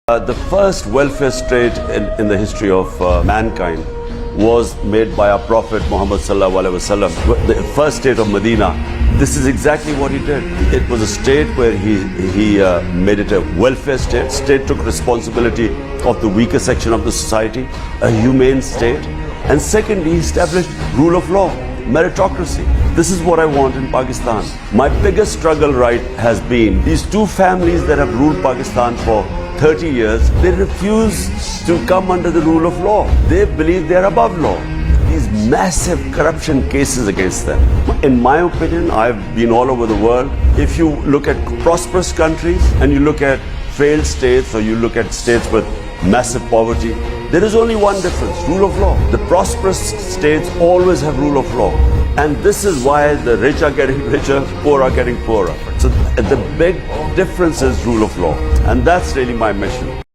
The first welfare state in the history of mankind was made by our Prophet Muhammad sallallahu alaihi wasallam, the first state of Medina. This is exactly what he did. It was a state where he made it a welfare state. State took responsibility of the weaker section of the society, a humane state. And secondly, he established rule of law, meritocracy. This is what I want in Pakistan. My biggest struggle, right, has been these two families that have ruled Pakistan for 30 years, they refuse to come under the rule of law. They believe they are above law. These massive corruption cases against them. In my opinion, I've been all over the world. If you look at prosperous countries and you look at failed states or you look at states with massive poverty, there is only one difference, rule of law. The prosperous states always have rule of law. And this is why the rich are getting richer, poor are getting poorer. So the big difference is rule of law. And that's really my mission.